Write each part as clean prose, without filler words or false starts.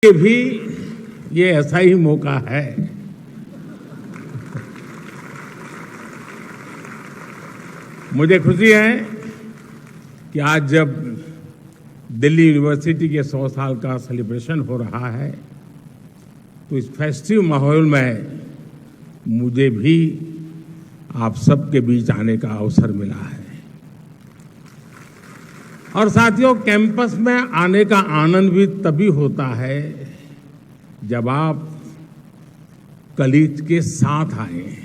ये भी ये ऐसा ही मौका है। मुझे खुशी है कि आज जब दिल्ली यूनिवर्सिटी के 100 साल का सेलिब्रेशन हो रहा है तो इस फेस्टिव माहौल में मुझे भी आप सबके बीच आने का अवसर मिला है। और साथियों, कैंपस में आने का आनंद भी तभी होता है जब आप कलीग के साथ आए।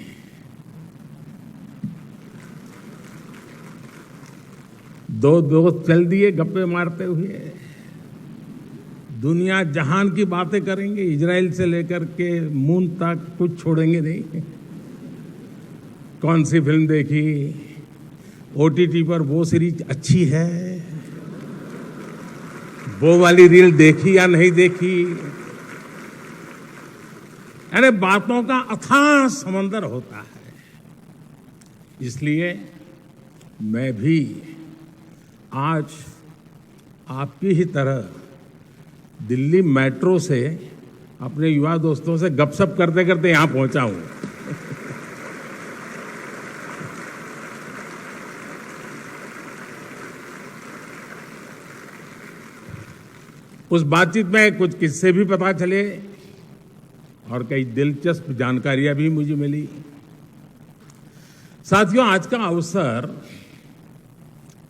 दो दोस्त चल दिए गप्पे मारते हुए, दुनिया जहान की बातें करेंगे, इजराइल से लेकर के मून तक कुछ छोड़ेंगे नहीं। कौन सी फिल्म देखी, ओटीटी पर वो सीरीज अच्छी है, वो वाली रील देखी या नहीं देखी, यानी बातों का अथाह समंदर होता है। इसलिए मैं भी आज आपकी ही तरह दिल्ली मेट्रो से अपने युवा दोस्तों से गपशप करते करते यहां पहुंचा हूं। उस बातचीत में कुछ किस्से भी पता चले और कई दिलचस्प जानकारियां भी मुझे मिली। साथियों, आज का अवसर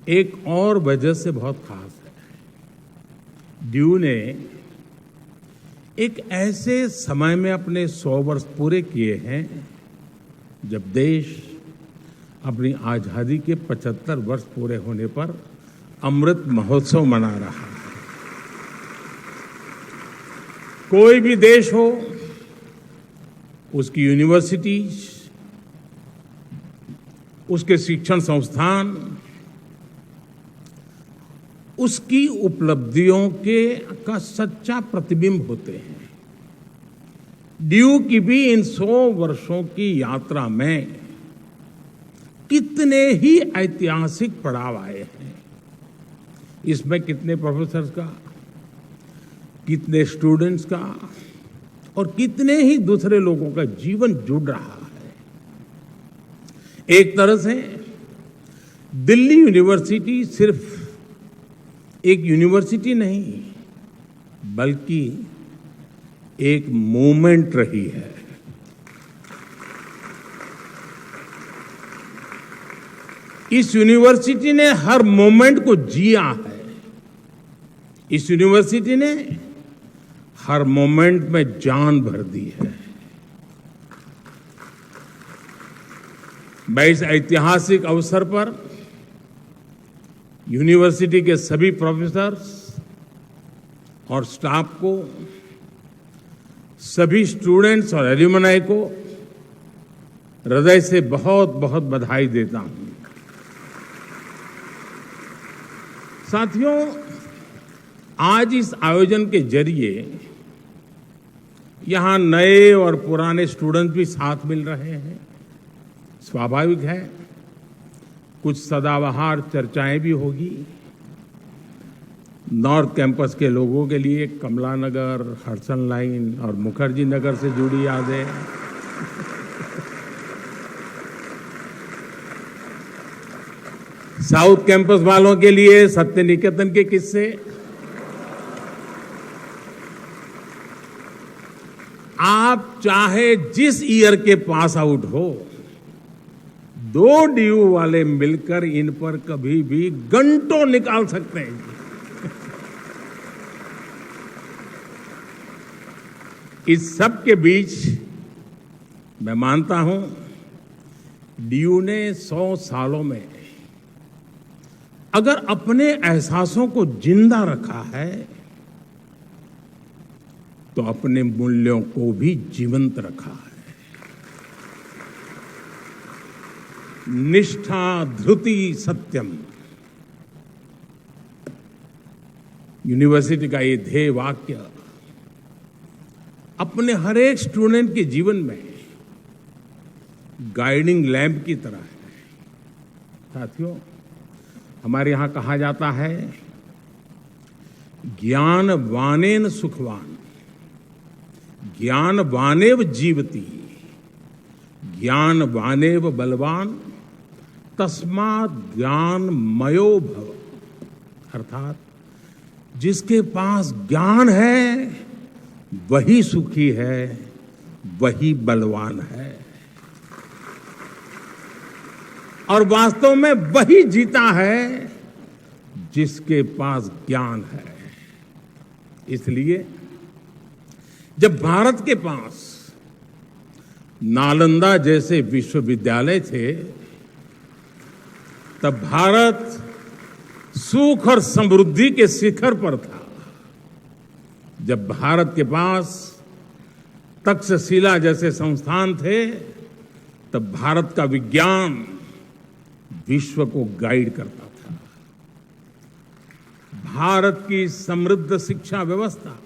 एक और वजह से बहुत खास है। ड्यू ने एक ऐसे समय में अपने 100 वर्ष पूरे किए हैं जब देश अपनी आजादी के 75 वर्ष पूरे होने पर अमृत महोत्सव मना रहा है। कोई भी देश हो, उसकी यूनिवर्सिटीज, उसके शिक्षण संस्थान, उसकी उपलब्धियों का सच्चा प्रतिबिंब होते हैं। ड्यू की भी इन 100 वर्षों की यात्रा में कितने ही ऐतिहासिक पड़ाव आए हैं। इसमें कितने प्रोफेसर्स का, कितने स्टूडेंट्स का और कितने ही दूसरे लोगों का जीवन जुड़ रहा है। एक तरह से दिल्ली यूनिवर्सिटी सिर्फ एक यूनिवर्सिटी नहीं बल्कि एक मूवमेंट रही है। इस यूनिवर्सिटी ने हर मोमेंट को जिया है। इस यूनिवर्सिटी ने हर मोमेंट में जान भर दी है। मैं इस ऐतिहासिक अवसर पर यूनिवर्सिटी के सभी प्रोफेसर्स और स्टाफ को, सभी स्टूडेंट्स और एल्यूमनाई को हृदय से बहुत बहुत बधाई देता हूं। साथियों, आज इस आयोजन के जरिए यहां नए और पुराने स्टूडेंट्स भी साथ मिल रहे हैं। स्वाभाविक है, कुछ सदाबहार चर्चाएं भी होगी। नॉर्थ कैंपस के लोगों के लिए कमला नगर, हडसन लाइन और मुखर्जी नगर से जुड़ी यादें, साउथ कैंपस वालों के लिए सत्य निकेतन के किस्से, आप चाहे जिस ईयर के पास आउट हो, 2 ड्यू वाले मिलकर इन पर कभी भी घंटों निकाल सकते हैं। इस सब के बीच मैं मानता हूं ड्यू ने 100 सालों में अगर अपने एहसासों को जिंदा रखा है तो अपने मूल्यों को भी जीवंत रखा है। निष्ठा धृति सत्यम, यूनिवर्सिटी का ये ध्येय वाक्य अपने हर एक स्टूडेंट के जीवन में गाइडिंग लैंप की तरह है। साथियों, हमारे यहां कहा जाता है ज्ञान वानेन सुखवान, ज्ञानवानेव जीवति ज्ञानवानेव बलवान तस्मात् ज्ञानमयो भव। अर्थात जिसके पास ज्ञान है वही सुखी है, वही बलवान है, और वास्तव में वही जीता है जिसके पास ज्ञान है। इसलिए जब भारत के पास नालंदा जैसे विश्वविद्यालय थे, तब भारत सुख और समृद्धि के शिखर पर था। जब भारत के पास तक्षशिला जैसे संस्थान थे, तब भारत का विज्ञान विश्व को गाइड करता था। भारत की समृद्ध शिक्षा व्यवस्था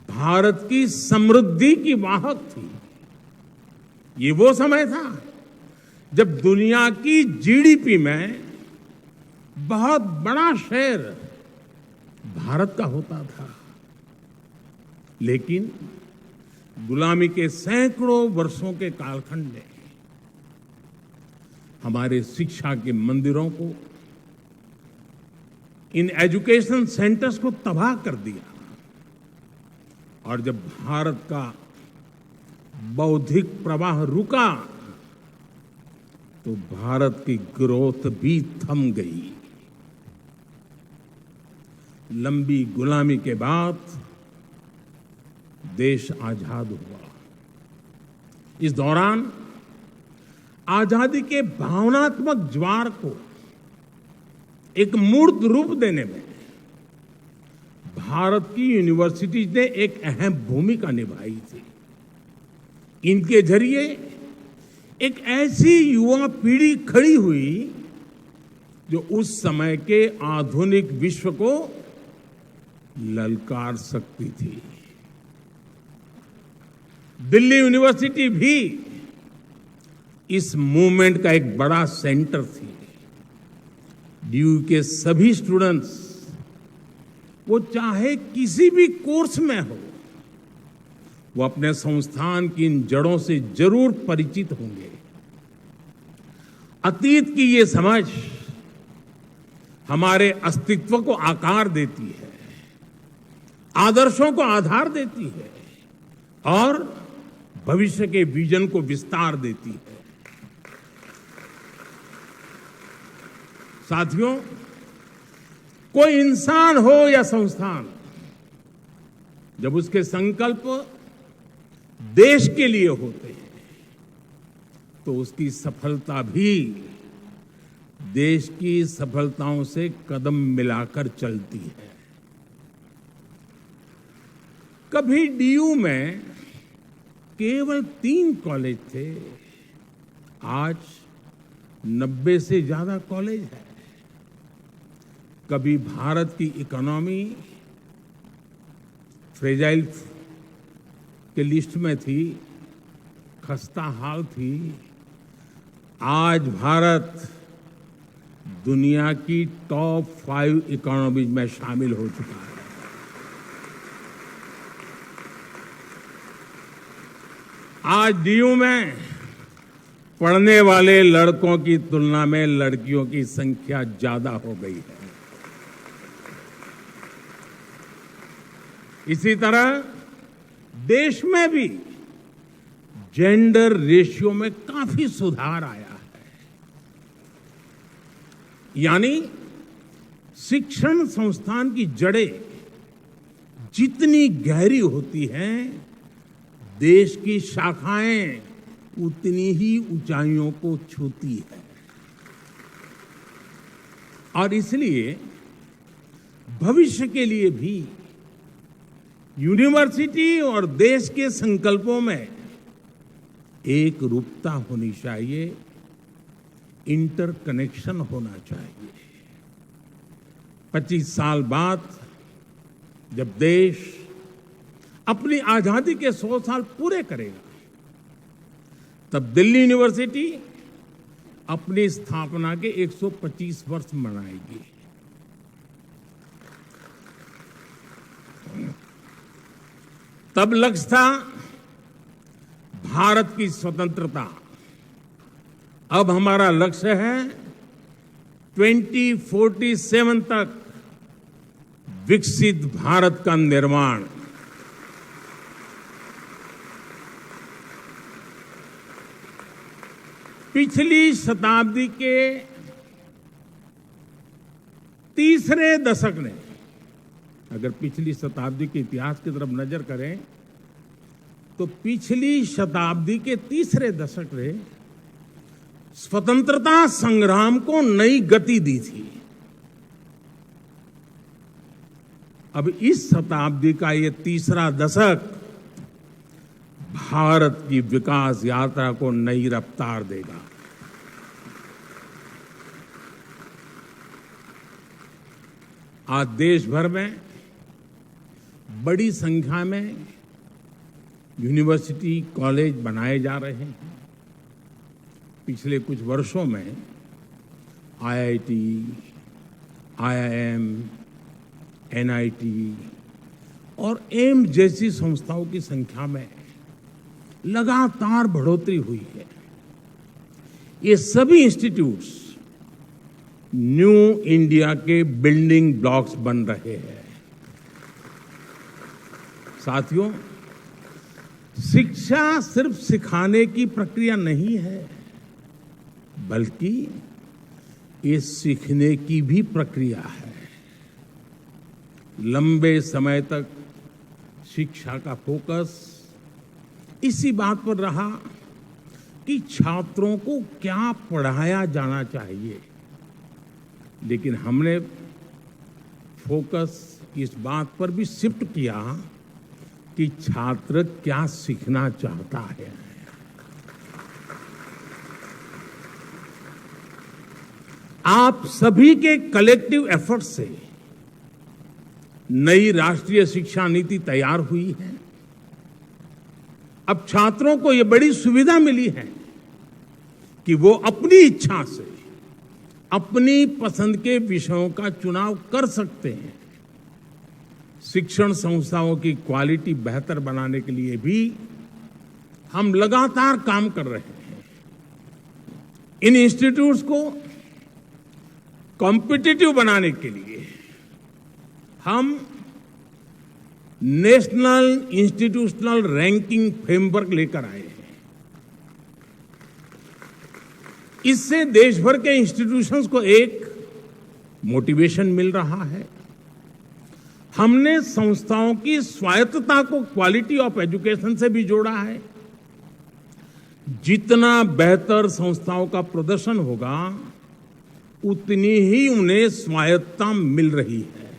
भारत की समृद्धि की वाहक थी। ये वो समय था जब दुनिया की जीडीपी में बहुत बड़ा शेयर भारत का होता था। लेकिन गुलामी के सैकड़ों वर्षों के कालखंड ने हमारे शिक्षा के मंदिरों को, इन एजुकेशन सेंटर्स को तबाह कर दिया। और जब भारत का बौद्धिक प्रवाह रुका, तो भारत की ग्रोथ भी थम गई। लंबी गुलामी के बाद देश आजाद हुआ। इस दौरान आजादी के भावनात्मक ज्वार को एक मूर्त रूप देने में भारत की यूनिवर्सिटीज ने एक अहम भूमिका निभाई थी। इनके जरिए एक ऐसी युवा पीढ़ी खड़ी हुई जो उस समय के आधुनिक विश्व को ललकार सकती थी। दिल्ली यूनिवर्सिटी भी इस मूवमेंट का एक बड़ा सेंटर थी। ड्यू के सभी स्टूडेंट्स, वो चाहे किसी भी कोर्स में हो, वो अपने संस्थान की इन जड़ों से जरूर परिचित होंगे। अतीत की ये समझ हमारे अस्तित्व को आकार देती है, आदर्शों को आधार देती है और भविष्य के विजन को विस्तार देती है। साथियों, कोई इंसान हो या संस्थान, जब उसके संकल्प देश के लिए होते हैं, तो उसकी सफलता भी देश की सफलताओं से कदम मिलाकर चलती है। कभी डीयू में केवल 3 कॉलेज थे, आज 90 से ज्यादा कॉलेज है। कभी भारत की इकोनॉमी फ्रेजाइल के लिस्ट में थी, खस्ता हाल थी। आज भारत दुनिया की टॉप 5 इकोनॉमीज में शामिल हो चुका है। आज डीयू में पढ़ने वाले लड़कों की तुलना में लड़कियों की संख्या ज्यादा हो गई है। इसी तरह देश में भी जेंडर रेशियो में काफी सुधार आया है। यानी शिक्षण संस्थान की जड़ें जितनी गहरी होती हैं, देश की शाखाएं उतनी ही ऊंचाइयों को छूती है। और इसलिए भविष्य के लिए भी यूनिवर्सिटी और देश के संकल्पों में एक रूपता होनी चाहिए, इंटरकनेक्शन होना चाहिए। 25 साल बाद जब देश अपनी आजादी के 100 साल पूरे करेगा, तब दिल्ली यूनिवर्सिटी अपनी स्थापना के 125 वर्ष मनाएगी। तब लक्ष्य था भारत की स्वतंत्रता। अब हमारा लक्ष्य है 2047 तक विकसित भारत का निर्माण। पिछली शताब्दी के तीसरे दशक ने, अगर पिछली शताब्दी के इतिहास की तरफ नजर करें तो पिछली शताब्दी के तीसरे दशक ने स्वतंत्रता संग्राम को नई गति दी थी। अब इस शताब्दी का ये तीसरा दशक भारत की विकास यात्रा को नई रफ्तार देगा। आज देश भर में बड़ी संख्या में यूनिवर्सिटी, कॉलेज बनाए जा रहे हैं। पिछले कुछ वर्षों में आईआईटी, आईआईएम, एनआईटी और एम्स जैसी संस्थाओं की संख्या में लगातार बढ़ोतरी हुई है। ये सभी इंस्टीट्यूट्स न्यू इंडिया के बिल्डिंग ब्लॉक्स बन रहे हैं। साथियों, शिक्षा सिर्फ सिखाने की प्रक्रिया नहीं है, बल्कि ये सीखने की भी प्रक्रिया है। लंबे समय तक शिक्षा का फोकस इसी बात पर रहा कि छात्रों को क्या पढ़ाया जाना चाहिए, लेकिन हमने फोकस इस बात पर भी शिफ्ट किया कि छात्र क्या सीखना चाहता है। आप सभी के कलेक्टिव एफर्ट से नई राष्ट्रीय शिक्षा नीति तैयार हुई है। अब छात्रों को यह बड़ी सुविधा मिली है कि वो अपनी इच्छा से अपनी पसंद के विषयों का चुनाव कर सकते हैं। शिक्षण संस्थाओं की क्वालिटी बेहतर बनाने के लिए भी हम लगातार काम कर रहे हैं। इन इंस्टीट्यूट्स को कॉम्पिटिटिव बनाने के लिए हम नेशनल इंस्टीट्यूशनल रैंकिंग फ्रेमवर्क लेकर आए हैं। इससे देश भर के इंस्टीट्यूशंस को एक मोटिवेशन मिल रहा है। हमने संस्थाओं की स्वायत्तता को क्वालिटी ऑफ एजुकेशन से भी जोड़ा है। जितना बेहतर संस्थाओं का प्रदर्शन होगा, उतनी ही उन्हें स्वायत्तता मिल रही है।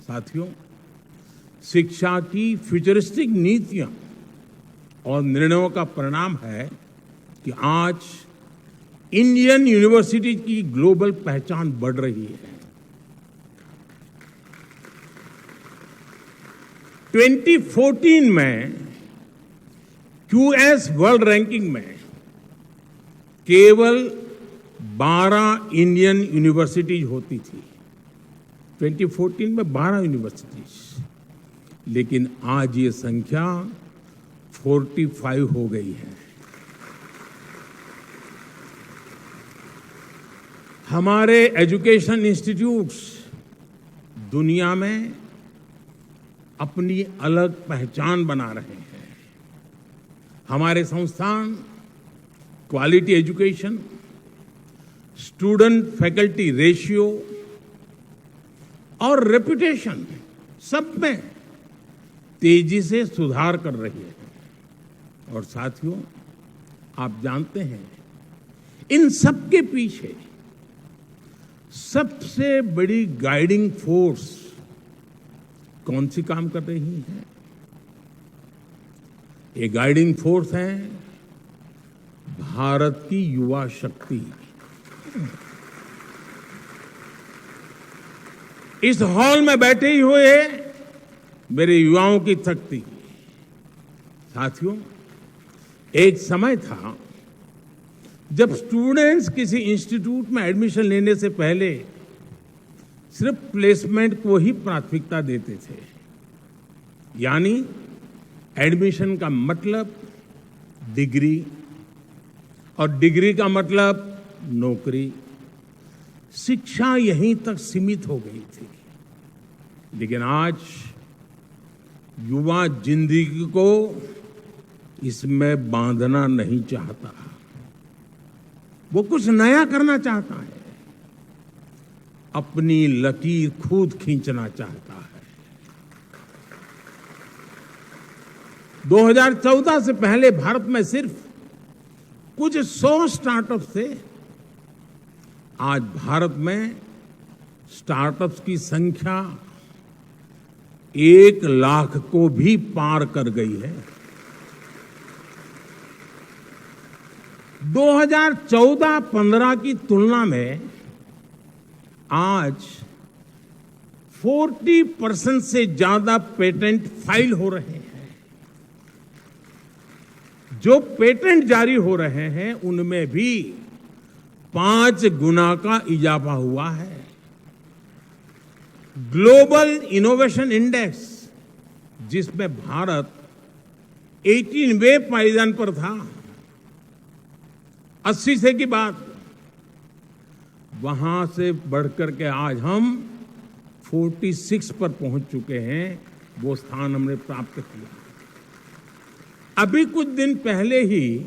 साथियों, शिक्षा की फ्यूचरिस्टिक नीतियां और निर्णयों का परिणाम है कि आज इंडियन यूनिवर्सिटी की ग्लोबल पहचान बढ़ रही है। 2014 में क्यूएस वर्ल्ड रैंकिंग में केवल 12 इंडियन यूनिवर्सिटीज होती थी। 2014 में 12 यूनिवर्सिटीज, लेकिन आज ये संख्या 45 हो गई है। हमारे एजुकेशन इंस्टीट्यूट्स दुनिया में अपनी अलग पहचान बना रहे हैं। हमारे संस्थान quality education, student faculty ratio और रेपुटेशन सब में तेजी से सुधार कर रही है। और साथियों, आप जानते हैं, इन सब के पीछे सबसे बड़ी गाइडिंग फोर्स कौन सी काम कर रही है? ये गाइडिंग फोर्स है भारत की युवा शक्ति। इस हॉल में बैठे ही हुए मेरे युवाओं की शक्ति। साथियों, एक समय था जब स्टूडेंट्स किसी इंस्टीट्यूट में एडमिशन लेने से पहले सिर्फ प्लेसमेंट को ही प्राथमिकता देते थे। यानी एडमिशन का मतलब डिग्री और डिग्री का मतलब नौकरी। शिक्षा यहीं तक सीमित हो गई थी, लेकिन आज युवा जिंदगी को इसमें बांधना नहीं चाहता, वो कुछ नया करना चाहता है, अपनी लकीर खुद खींचना चाहता है। 2014 से पहले भारत में सिर्फ कुछ 100 स्टार्टअप्स थे। आज भारत में स्टार्टअप्स की संख्या 1 लाख को भी पार कर गई है। 2014-15 की तुलना में आज 40% से ज्यादा पेटेंट फाइल हो रहे हैं। जो पेटेंट जारी हो रहे हैं उनमें भी 5 गुना का इजाफा हुआ है। ग्लोबल इनोवेशन इंडेक्स, जिसमें भारत 18वें पायदान पर था 80 से की बात, वहां से बढ़कर के आज हम 46 पर पहुंच चुके हैं। वो स्थान हमने प्राप्त किया। अभी कुछ दिन पहले ही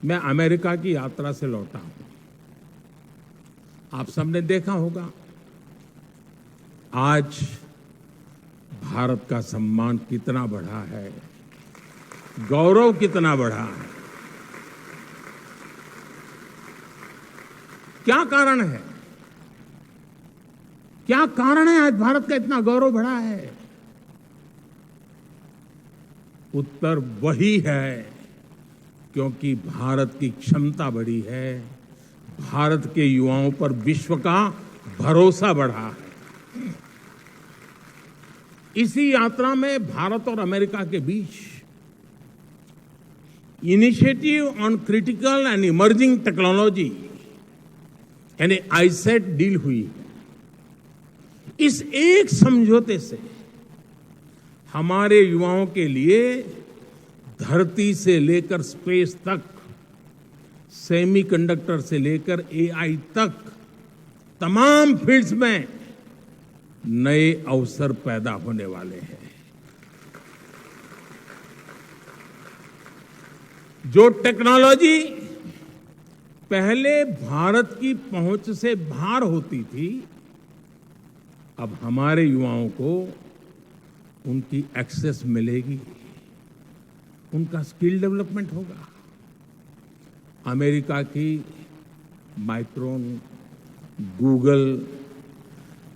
मैं अमेरिका की यात्रा से लौटा हूं। आप सबने देखा होगा आज भारत का सम्मान कितना बढ़ा है, गौरव कितना बढ़ा है। क्या कारण है? क्या कारण है आज भारत का इतना गौरव बढ़ा है? उत्तर वही है, क्योंकि भारत की क्षमता बढ़ी है, भारत के युवाओं पर विश्व का भरोसा बढ़ा है। इसी यात्रा में भारत और अमेरिका के बीच initiative on critical and emerging technology यानी आईसेट डील हुई। इस एक समझौते से हमारे युवाओं के लिए धरती से लेकर स्पेस तक, सेमीकंडक्टर से लेकर एआई तक तमाम फील्ड्स में नए अवसर पैदा होने वाले हैं। जो टेक्नोलॉजी पहले भारत की पहुंच से बाहर होती थी, अब हमारे युवाओं को उनकी एक्सेस मिलेगी, उनका स्किल डेवलपमेंट होगा। अमेरिका की माइक्रोन, गूगल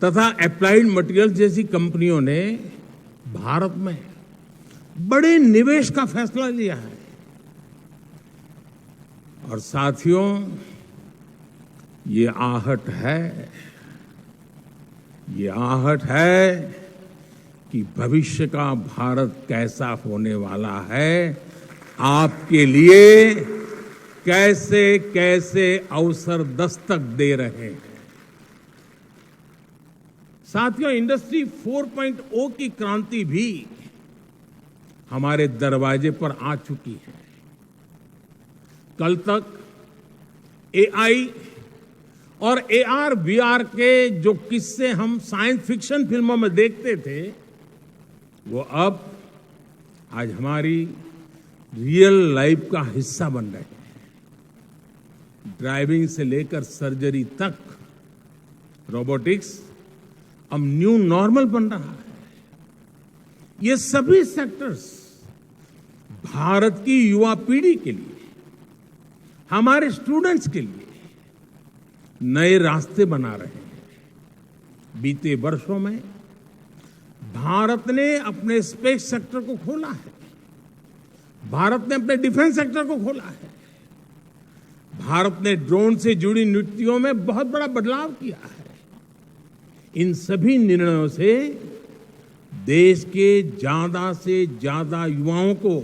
तथा एप्लाइड मटेरियल जैसी कंपनियों ने भारत में बड़े निवेश का फैसला लिया है। और साथियों, ये आहट है कि भविष्य का भारत कैसा होने वाला है, आपके लिए कैसे कैसे अवसर दस्तक दे रहे हैं। साथियों, इंडस्ट्री 4.0 की क्रांति भी हमारे दरवाजे पर आ चुकी है। कल तक एआई और एआर वीआर के जो किस्से हम साइंस फिक्शन फिल्मों में देखते थे, वो अब आज हमारी रियल लाइफ का हिस्सा बन रहे हैं। ड्राइविंग से लेकर सर्जरी तक रोबोटिक्स अब न्यू नॉर्मल बन रहा है। ये सभी सेक्टर्स भारत की युवा पीढ़ी के लिए, हमारे स्टूडेंट्स के लिए नए रास्ते बना रहे हैं। बीते वर्षों में भारत ने अपने स्पेस सेक्टर को खोला है, भारत ने अपने डिफेंस सेक्टर को खोला है, भारत ने ड्रोन से जुड़ी नीतियों में बहुत बड़ा बदलाव किया है। इन सभी निर्णयों से देश के ज्यादा से ज्यादा युवाओं को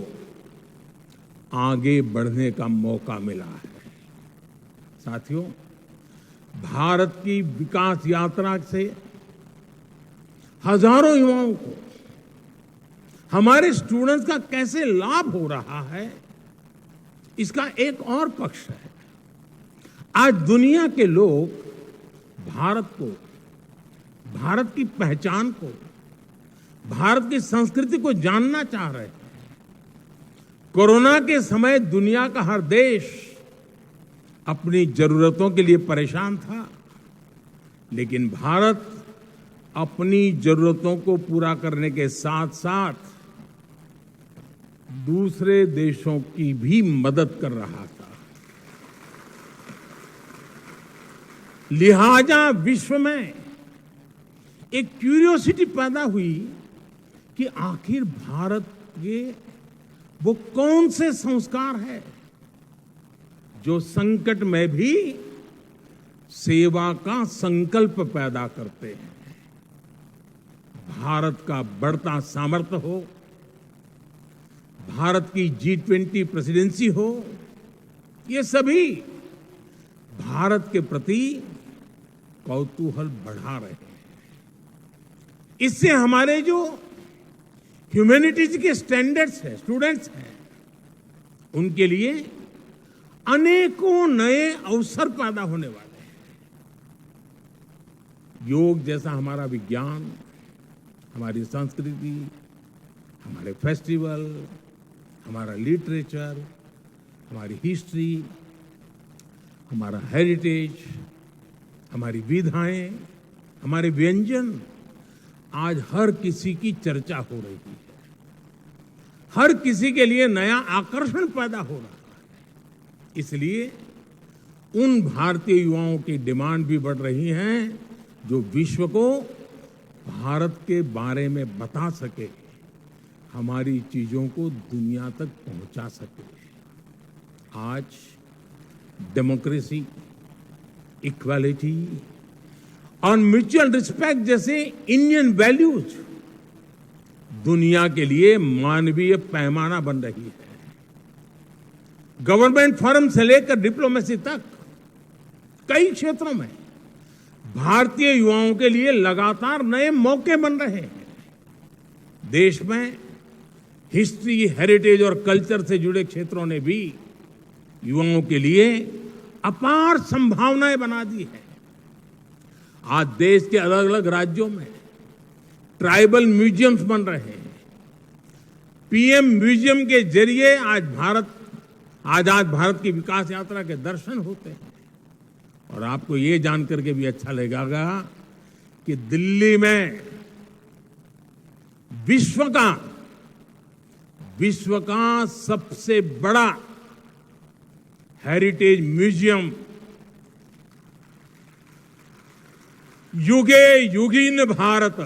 आगे बढ़ने का मौका मिला है। साथियों, भारत की विकास यात्रा से हजारों युवाओं को हमारे स्टूडेंट्स का कैसे लाभ हो रहा है, इसका एक और पक्ष है। आज दुनिया के लोग भारत को, भारत की पहचान को, भारत की संस्कृति को जानना चाह रहे हैं। कोरोना के समय दुनिया का हर देश अपनी जरूरतों के लिए परेशान था, लेकिन भारत अपनी जरूरतों को पूरा करने के साथ साथ दूसरे देशों की भी मदद कर रहा था। लिहाजा विश्व में एक क्यूरियोसिटी पैदा हुई कि आखिर भारत के वो कौन से संस्कार है जो संकट में भी सेवा का संकल्प पैदा करते हैं। भारत का बढ़ता सामर्थ्य हो, भारत की G20 प्रेसिडेंसी हो, ये सभी भारत के प्रति कौतूहल बढ़ा रहे हैं। इससे हमारे जो ह्यूमैनिटीज के स्टैंडर्ड्स हैं, स्टूडेंट्स हैं, उनके लिए अनेकों नए अवसर पैदा होने वाले हैं। योग जैसा हमारा विज्ञान, हमारी संस्कृति, हमारे फेस्टिवल, हमारा लिटरेचर, हमारी हिस्ट्री, हमारा हेरिटेज, हमारी विधाएं, हमारे व्यंजन आज हर किसी की चर्चा हो रही है। हर किसी के लिए नया आकर्षण पैदा हो रहा है। इसलिए उन भारतीय युवाओं की डिमांड भी बढ़ रही है जो विश्व को भारत के बारे में बता सके, हमारी चीजों को दुनिया तक पहुंचा सके। आज डेमोक्रेसी, इक्वालिटी और म्यूचुअल रिस्पेक्ट जैसे इंडियन वैल्यूज दुनिया के लिए मानवीय पैमाना बन रही है। गवर्नमेंट फोरम से लेकर डिप्लोमेसी तक कई क्षेत्रों में भारतीय युवाओं के लिए लगातार नए मौके बन रहे हैं। देश में हिस्ट्री, हेरिटेज और कल्चर से जुड़े क्षेत्रों ने भी युवाओं के लिए अपार संभावनाएं बना दी है। आज देश के अलग अलग राज्यों में ट्राइबल म्यूजियम्स बन रहे हैं। पीएम म्यूजियम के जरिए आज आजाद भारत की विकास यात्रा के दर्शन होते हैं। और आपको ये जानकर के भी अच्छा लगेगा कि दिल्ली में विश्व का सबसे बड़ा हेरिटेज म्यूजियम युगे युगीन भारत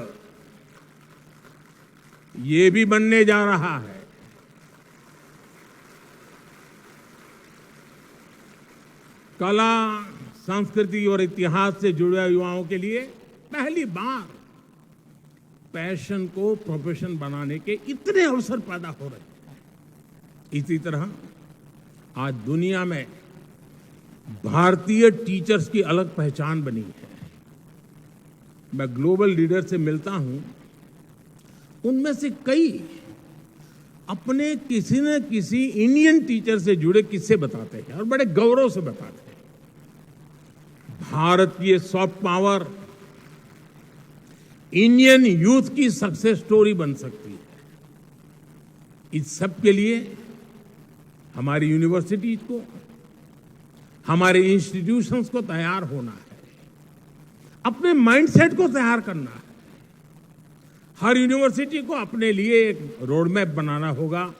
ये भी बनने जा रहा है। कला, संस्कृति और इतिहास से जुड़े युवाओं के लिए पहली बार पैशन को प्रोफेशन बनाने के इतने अवसर पैदा हो रहे हैं। इसी तरह आज दुनिया में भारतीय टीचर्स की अलग पहचान बनी है। मैं ग्लोबल लीडर से मिलता हूं, उनमें से कई अपने किसी न किसी इंडियन टीचर से जुड़े किस्से बताते हैं और बड़े गौरव से बताते हैं। भारत की ये सॉफ्ट पावर इंडियन यूथ की सक्सेस स्टोरी बन सकती है। इस सब के लिए हमारी यूनिवर्सिटीज को, हमारे इंस्टीट्यूशंस को तैयार होना है, अपने माइंडसेट को तैयार करना है। हर यूनिवर्सिटी को अपने लिए एक रोड मैप बनाना होगा,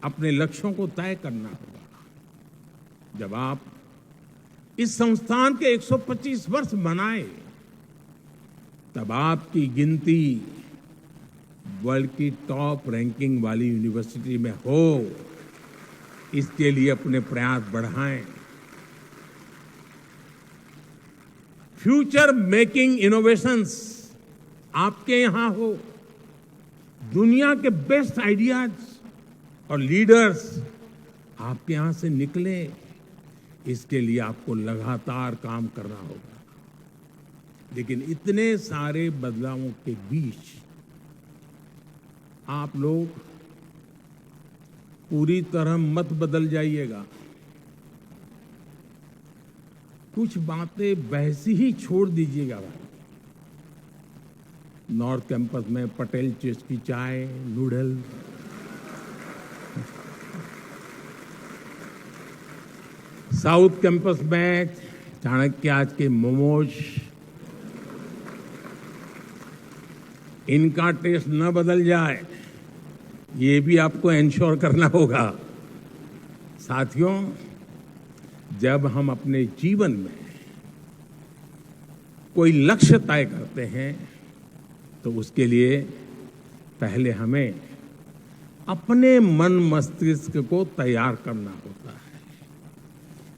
अपने लक्ष्यों को तय करना होगा। जब आप इस संस्थान के 125 वर्ष मनाए, तब आपकी गिनती वर्ल्ड की टॉप रैंकिंग वाली यूनिवर्सिटी में हो, इसके लिए अपने प्रयास बढ़ाएं। फ्यूचर मेकिंग इनोवेशंस आपके यहां हो, दुनिया के बेस्ट आइडियाज और लीडर्स आपके यहां से निकले, इसके लिए आपको लगातार काम करना होगा। लेकिन इतने सारे बदलावों के बीच आप लोग पूरी तरह मत बदल जाइएगा। कुछ बातें वैसी ही छोड़ दीजिएगा। नॉर्थ कैंपस में पटेल चीज की चाय, नूडल, साउथ कैंपस में चाणक्य आज के मोमोज, इनका टेस्ट न बदल जाए, ये भी आपको इंश्योर करना होगा। साथियों, जब हम अपने जीवन में कोई लक्ष्य तय करते हैं तो उसके लिए पहले हमें अपने मन मस्तिष्क को तैयार करना होता है।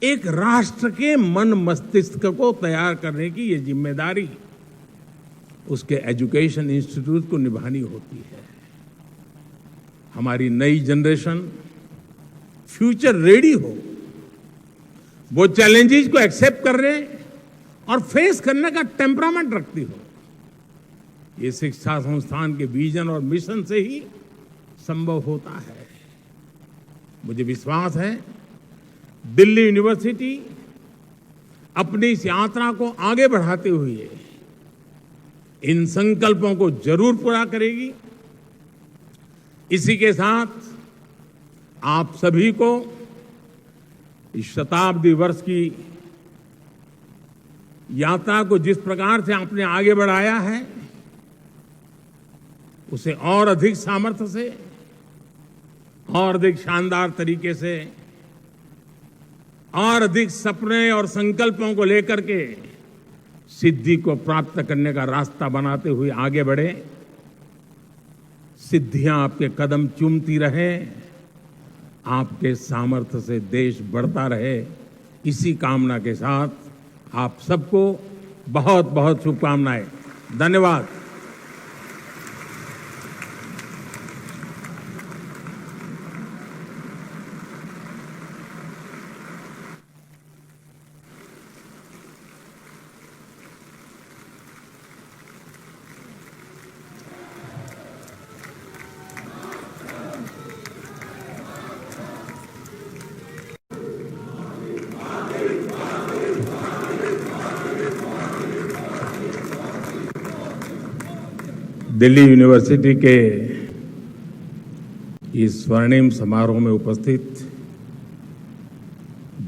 एक राष्ट्र के मन मस्तिष्क को तैयार करने की ये जिम्मेदारी उसके एजुकेशन इंस्टीट्यूट को निभानी होती है। हमारी नई जनरेशन फ्यूचर रेडी हो, वो चैलेंजेस को एक्सेप्ट करने और फेस करने का टेम्परामेंट रखती हो। ये शिक्षा संस्थान के विजन और मिशन से ही संभव होता है। मुझे विश्वास है दिल्ली यूनिवर्सिटी अपनी इस यात्रा को आगे बढ़ाते हुए इन संकल्पों को जरूर पूरा करेगी। इसी के साथ आप सभी को इस शताब्दी वर्ष की यात्रा को जिस प्रकार से आपने आगे बढ़ाया है, उसे और अधिक सामर्थ्य से और अधिक शानदार तरीके से और अधिक सपने और संकल्पों को लेकर के सिद्धि को प्राप्त करने का रास्ता बनाते हुए आगे बढ़े। सिद्धियां आपके कदम चूमती रहे, आपके सामर्थ्य से देश बढ़ता रहे। इसी कामना के साथ आप सबको बहुत बहुत शुभकामनाएं। धन्यवाद। दिल्ली यूनिवर्सिटी के इस स्वर्णिम समारोह में उपस्थित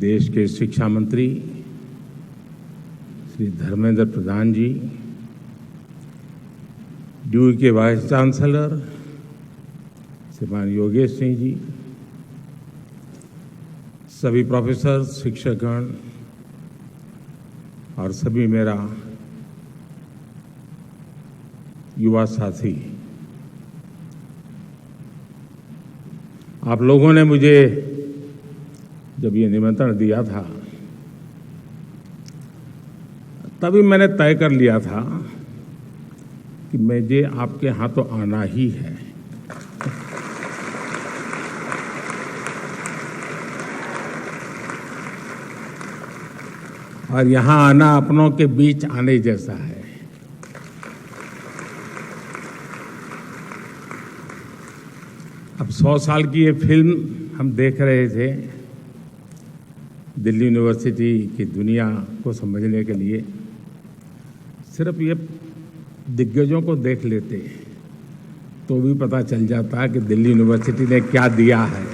देश के शिक्षा मंत्री श्री धर्मेंद्र प्रधान जी, ड्यू के वाइस चांसलर श्रीमान योगेश सिंह जी, सभी प्रोफेसर, शिक्षकगण और सभी मेरा युवा साथी, आप लोगों ने मुझे जब ये निमंत्रण दिया था तभी मैंने तय कर लिया था कि मुझे आपके यहाँ तो आना ही है। और यहाँ आना अपनों के बीच आने जैसा है। अब 100 साल की ये फिल्म हम देख रहे थे दिल्ली यूनिवर्सिटी की दुनिया को समझने के लिए। सिर्फ ये दिग्गजों को देख लेते तो भी पता चल जाता है कि दिल्ली यूनिवर्सिटी ने क्या दिया है।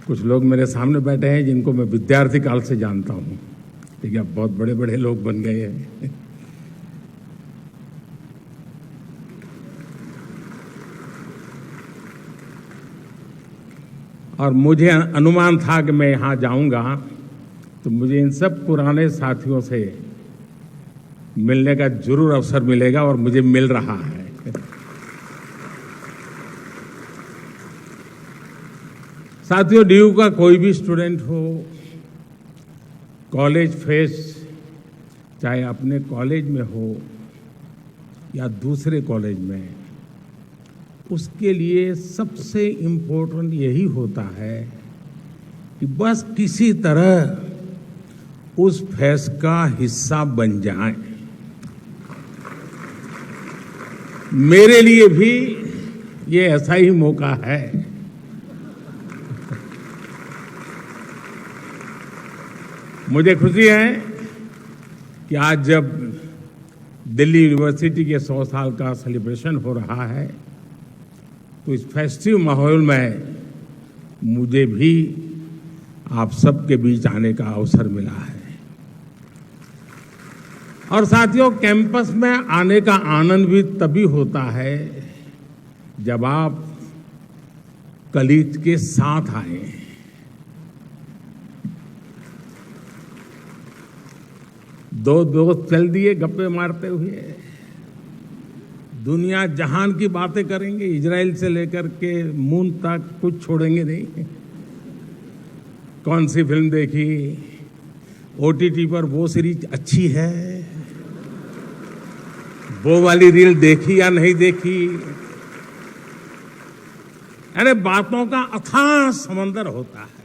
कुछ लोग मेरे सामने बैठे हैं जिनको मैं विद्यार्थी काल से जानता हूँ, लेकिन अब बहुत बड़े बड़े लोग बन गए हैं। और मुझे अनुमान था कि मैं यहाँ जाऊँगा तो मुझे इन सब पुराने साथियों से मिलने का जरूर अवसर मिलेगा, और मुझे मिल रहा है। साथियों, ड्यू का कोई भी स्टूडेंट हो, कॉलेज फेस्ट चाहे अपने कॉलेज में हो या दूसरे कॉलेज में, उसके लिए सबसे इम्पोर्टेंट यही होता है कि बस किसी तरह उस फेस्ट का हिस्सा बन जाएं। मेरे लिए भी ये ऐसा ही मौका है। मुझे खुशी है कि आज जब दिल्ली यूनिवर्सिटी के 100 साल का सेलिब्रेशन हो रहा है तो इस फेस्टिव माहौल में मुझे भी आप सबके बीच आने का अवसर मिला है। और साथियों, कैंपस में आने का आनंद भी तभी होता है जब आप कलीग के साथ आए। दो दोस्त चल दिए गप्पे मारते हुए, दुनिया जहान की बातें करेंगे, इजराइल से लेकर के मून तक कुछ छोड़ेंगे नहीं। कौन सी फिल्म देखी, ओटीटी पर वो सीरीज अच्छी है, वो वाली रील देखी या नहीं देखी, यानी बातों का अथाह समंदर होता है।